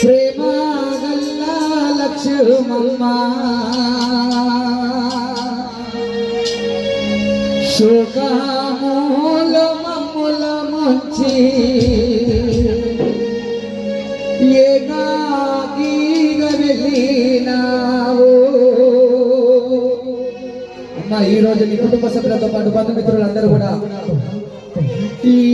ప్రేమ గల్లా లక్ష్మమ్మ శోకమూల మమ్ముల ముంచి ఏకాకిగా వెళ్ళినావు. అమ్మ ఈరోజు నీ కుటుంబ సభ్యులతో పాటు బంధుమిత్రులందరూ కూడా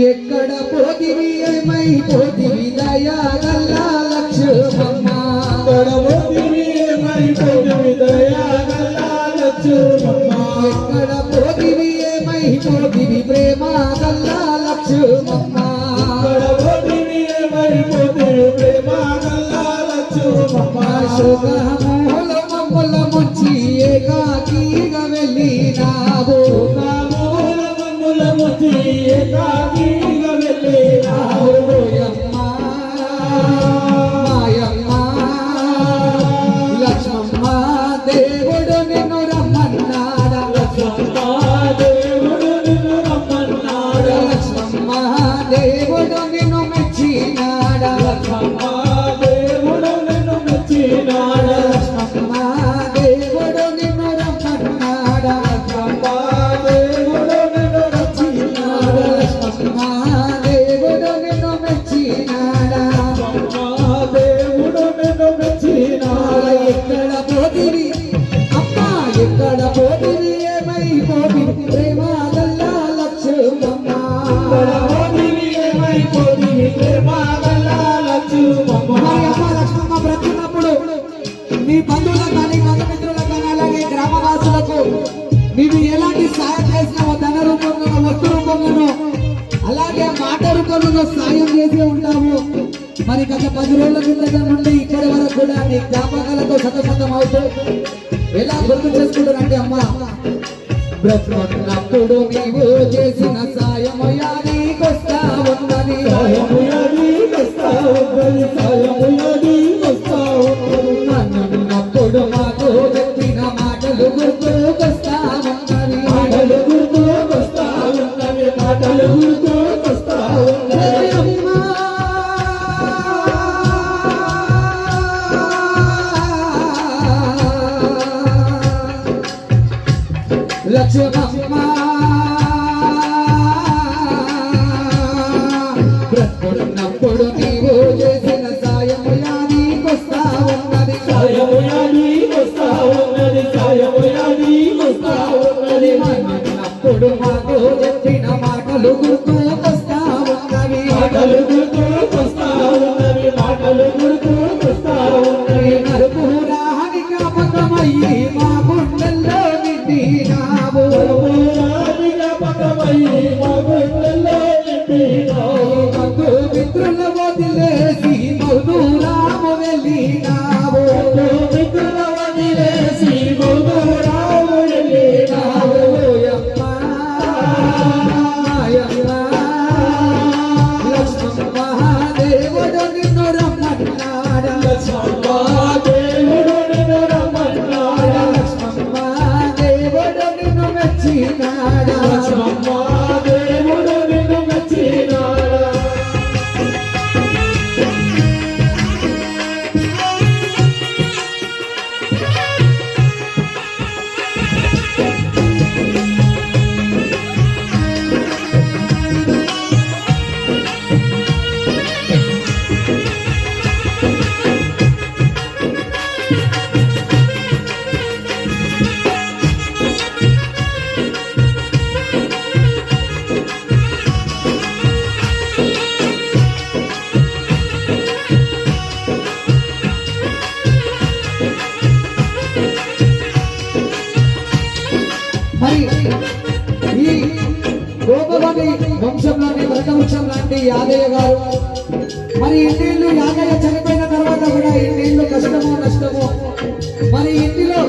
ఎక్కడ పోతివి ఏమైపోతివి దయాగల్లా లక్ష్మమ్మ ఎక్కడ పోతివి ఏమైపోతివి దయాగల్లా లక్ష్మమ్మ ఎక్కడ పోతివి ఏమైపోతివి ప్రేమ గల్లా లక్ష్మమ్మ ఎక్కడ పోతివి ఏమైపోతివి ప్రేమ గల్లా లక్ష్మమ్మ శోకమూల మమ్ముల ముంచి ఏకాకిగా వెళ్ళినావు. ఏకాకిగా వెళ్ళినావు మాయమ్మ లక్ష్మమ్మ దేవుడు నిన్ను రమ్మన్నాడా లక్ష్మమ్మ దేవుడు నిన్ను రమ్మన్నాడా లక్ష్మమ్మ దేవుడు నిన్ను మెచ్చినాడా లక్ష్మమ్మ దేవుడు నిన్ను మెచ్చినాడా లక్ష్మమ్మ దేవుడు నిన్ను రమ్మన్నాడా లక్ష్మమ్మ దేవుడు నిన్ను దేవుడు నిన్ను మెచ్చినాడా దేవుడు నిన్ను మెచ్చినాడా ఎక్కడ పోతివి అమ్మా ఎక్కడ పోతివి ఏమైపోతివి ప్రేమ గల్లా లక్ష్మమ్మ ఎక్కడ పోతివి ఏమైపోతివి ప్రేమ గల్లా లక్ష్మమ్మ. అమ్మ లక్ష్మమ్మ బ్రతుకున్నప్పుడు నీ బంధువులకు కానీ బంధుమిత్రులకు కానీ అలాగే గ్రామవాసులకు నీవు ఎలాంటి సాయం చేసినావో ధన రూపంలోనో వస్తు రూపంలోనో అలాగే మాట రూపంలో సాయం చేసి ఉంటాము. మరి గత 10 రోజుల కింద నుండి ఇక్కడి వరకు కూడా నీ జ్ఞాపకాలతో సతమతం అవుతూ ఎలా గుర్తు చేసుకుంటారంటే అమ్మ బ్రతుకున్నప్పుడు నీవు చేసిన సాయం యాదికొస్తా ఉన్నది నన్నున్నప్పుడు మాకు చెప్పిన మాటలు గుర్తుకొస్తా ఉన్నది మాటలు గుర్తుకొస్తా ఉన్నది మాటలు గుర్తుకొస్తా ఉన్నది అమ్మా లక్ష్మమ్మ బ్రతుకున్నప్పుడు నీవు చేసిన సాయము యాదికొస్తా ఉన్నది సాయము యాదికొస్తా ఉన్నది సాయము యాదికొస్తా ఉన్నది నన్నున్నప్పుడు మాకు చెప్పిన మాటలు గుర్తుకొస్తా ఉన్నవి మాటలు గుర్తుకొస్తా ఉన్నవి మాటలు గుర్తుకొస్తా ఉన్నవి నరుపురాని జ్ఞాపకమయ్యి మా గుండెల్లో నిండినావు నరుపురాని జ్ఞాపకమయ్యి మా గుండెల్లో నిండినావు బంధుమిత్రుల వదిలేసి మధురాము వెళ్ళినావు బంధుమిత్రుల వదిలేసి మధురాము వెళ్ళినావు లక్ష్మమ్మ దేవుడు నిన్ను రమ్మన్నాడా లక్ష్మమ్మ దేవుడు నిన్ను రమ్మన్నాడా లక్ష్మమ్మ దేవుడు నిన్ను మెచ్చినాడా లక్ష్మమ్మ దేవుడు నిన్ను మెచ్చినాడా. మరి ఈ గోపవని వంశంలోని వ్రతవృక్షం లాంటి యాదయ్య గారు మరి ఇన్నేళ్ళు యాదయ్య చనిపోయిన తర్వాత కూడా ఇన్నేళ్ళు కష్టమో నష్టమో మరి ఇంటిలో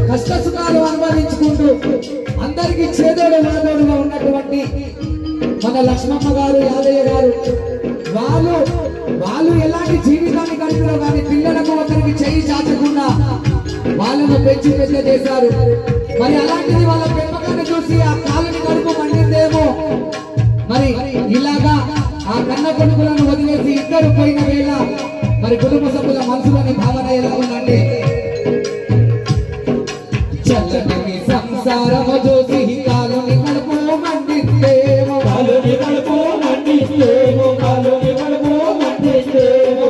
కష్ట సుఖాలు అనుభవించుకుంటూ అందరికీ చేదోడు వాదోడుగా ఉన్నటువంటి మన లక్ష్మమ్మ గారు యాదయ్య గారు వాళ్ళు ఎలాంటి జీవితాన్ని గడిపారో కానీ పిల్లలకు ఒకరికి చేయి చాచకుండా వాళ్ళను పెంచి పెద్ద చేశారు. మరి అలాంటిది వాళ్ళ పెంపకాన్ని చూసి ఆ కాలుని కడుపు మండిందేమో. మరి ఇలాగా ఆ కన్న కొడుకులను వదిలేసి ఇద్దరు పోయిన వేళ మరి కుటుంబ ప్రేక్షకుల మనసులోని భావన ఎలా ఉందంటే చల్లని సంసారము చూసి కాలుని కడుపు మండితేమో కాలుని కడుపు మండితేమో కాలుని కడుపు మండితేమో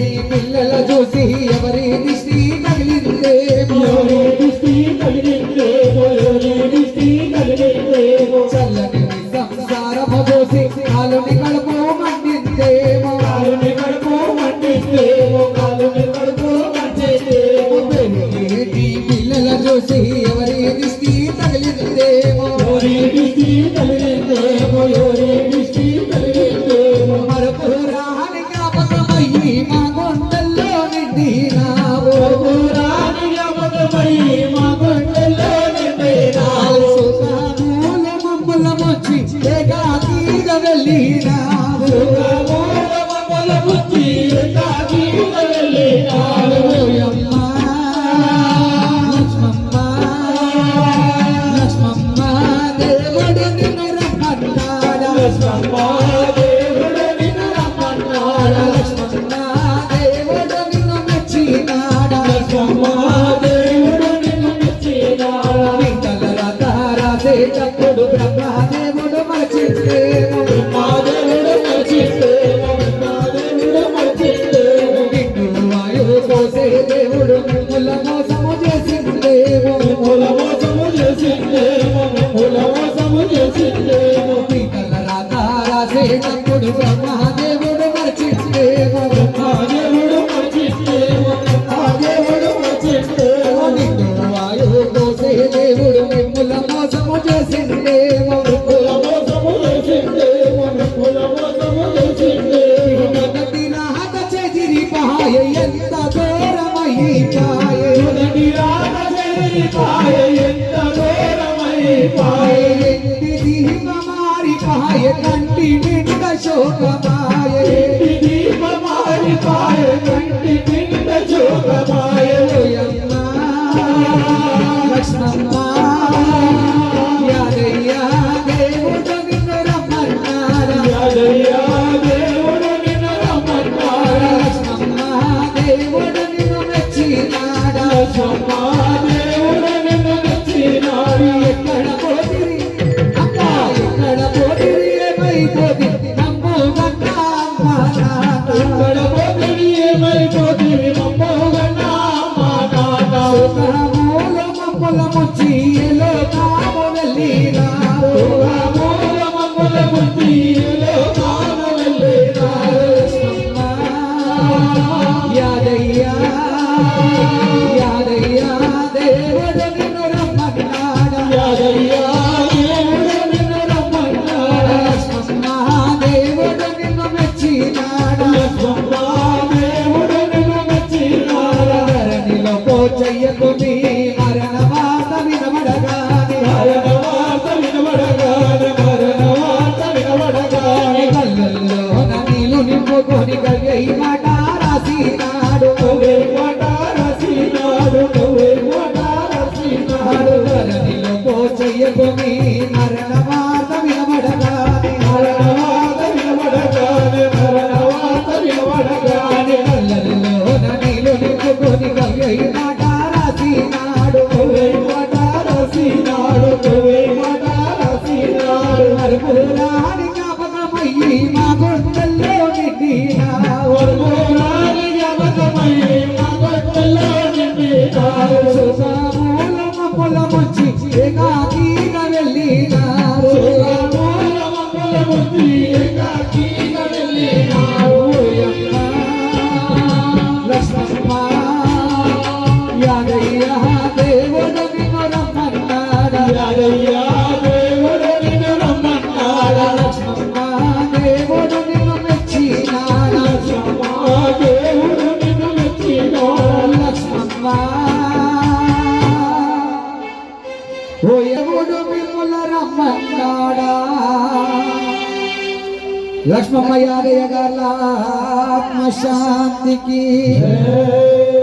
ఈ పిల్లల చూసి ఎవరి దిష్టి తగిలిందేమో ఎవరి దిష్టి తగిలిందేమో ఎవరి దిష్టి తగిలిందేమో చల్లని సంసారము చూసి కాలుని కడుపు మండితేమో కాలుని కడుపు మండితేమో కాలుని కడుపు మండితేమో ఈ పిల్లల చూసి ఎవరి దిష్టి తగిలిందేమో ఎవరి దిష్టి తగిలిందేమో ఎవరి దిష్టి తగిలిందేమో మరపురాని జ్ఞాపకమయ్యి మా గుండెల్లో నిండినావు రాని జ్ఞాపకమై మా గుండెల్లో నిండినావు సుఖమూల మమ్ముల మొచ్చి ఏకాకిగా వెళ్ళినావు మమ్మల బుద్ధి ఏకాకిగా వెళ్ళినావు ఓయమ్మ, లక్ష్మమ్మ, లక్ష్మమ్మ, దేవుడు నిన్ను రమ్మన్నాడా లక్ష్మమ్మ దేవుడు నిన్ను రమ్మన్నాడా లక్ష్మమ్మ, దేవుడు నిన్ను మెచ్చినాడా లక్ష్మమ్మ దేవుడు నిన్ను మెచ్చినాడా వింతల రథ రాసేటప్పుడు బ్రహ్మదేవుడు మరచితేమో బ్రహ్మదేవుడు మరిచితేమో బ్రహ్మదేవుడు మరిచితేమో నిన్ను వాయువు కోసే దేవుడు మిమ్ముల మోసము చేసిందేమో మిమ్ముల మోసము చేసిందేమో మిమ్ముల మోసము చేసిందేమో వింతల రథ రాసేటప్పుడు బ్రహ్మదేవుడు మరచితేమో బ్రహ్మదేవుడు మరిచితేమో బ్రహ్మదేవుడు మరిచితేమో నిన్ను వాయువు కోసే దేవుడు మిమ్ముల మోసము చేసిందేమో మిమ్ముల మోసము చేసిందేమో మిమ్ముల మోసము చేసిందేమో మొదటి రాత చెదిరిపాయ ఎంత దూరమైపాయ మొదటి రాత చెదిరిపాయ ఎంత దూరమైపాయ ఎంటి దీప మారిపాయ కంటి నిండ శోకమాయ ఇంటి దీపమారిపాయ కంటి నిండ శోకమాయ ఓయమ్మ, లక్ష్మమ్మ, యాదయ్య దేవుడు నిన్ను రమ్మన్నాడా యాదయ్యా దేవుడు నిన్ను రమ్మన్నాడా లక్ష్మమ్మ, దేవుడు నిన్ను మెచ్చినాడా లక్ష్మమ్మ దేవుడు నిన్ను మెచ్చినాడు ఎక్కడ పోతిరి అక్క ఎక్కడ పోతిరి ఏమైపోతి నమ్ము గన్న అమ్మ నాన్న ఇక్కడ పోతివి ఏమైపోతివి మమ్మోగన్నా మా నాన్న సుఖమూల మమ్ముల ముచ్చి ఎలో కాము వెళ్ళినారు మూల మమ్మల బుద్ధి ఏలో కాన వెళ్ళినారు యాదయ్య యాదయ్య దేవుడు నిన్ను రమ్మన్నాడా యాదయ్యా దేవుడు నిన్ను రమ్మన్నాడా లక్ష్మమ్మ దేవుడు నిన్ను మెచ్చినాడా లక్ష్మమ్మ దేవుడు నిన్ను మెచ్చినాడా ధరణిలో పోచయ్యకుని మరణ వాత వినబడగాని మరణ వార్త వినబడగానే మరణ వార్త వినబడగానే కళ్ళల్లో నీళ్ళు నింపుకొని కవ్య ఈ మాట రాసినాడు నువ్వే మాట రాసినాడు నువ్వే మాట రాసినాడు ధరణిలో పోచయ్యకుని మరణ వాత వినబడగాని మరణ వార్త వినబడగానే మరణ వార్త వినబడగానే కళ్ళల్లో నీళ్ళు నింపుకొని కవ్య ఈ మాట రాసినాడు నువ్వే మాట రాసినాడు నువ్వే మాట రాసినాడు మరుపురాని జ్ఞాపకమయ్యి మా గుండెల్లో నిండినావు వరమోరాని జ్ఞాపకమయ్యి మా గుండెల్లో నిండినావు సుఖమూల మమ్ముల ముచ్చి ఏకాకిగా వెళ్ళినారు మూల మమ్మల బుద్ధి ఏకాకిగా వెళ్ళినావు ఓయమ్మ, లక్ష్మమ్మ, యాదయ్య దేవుడు నిన్ను రమ్మన్నాడా యాదయ్యా దేవుడు నిన్ను రమ్మన్నాడా లక్ష్మమ్మ, దేవుడు నిన్ను మెచ్చినాడా లక్ష్మమ్మ దేవుడు నిన్ను మెచ్చినాడా లక్ష్మమ్మ, ఓ ఎవడు మిమ్ముల రమ్మన్నాడా లక్ష్మమ్మ యాదయ్య గారి ఆత్మశాంతికి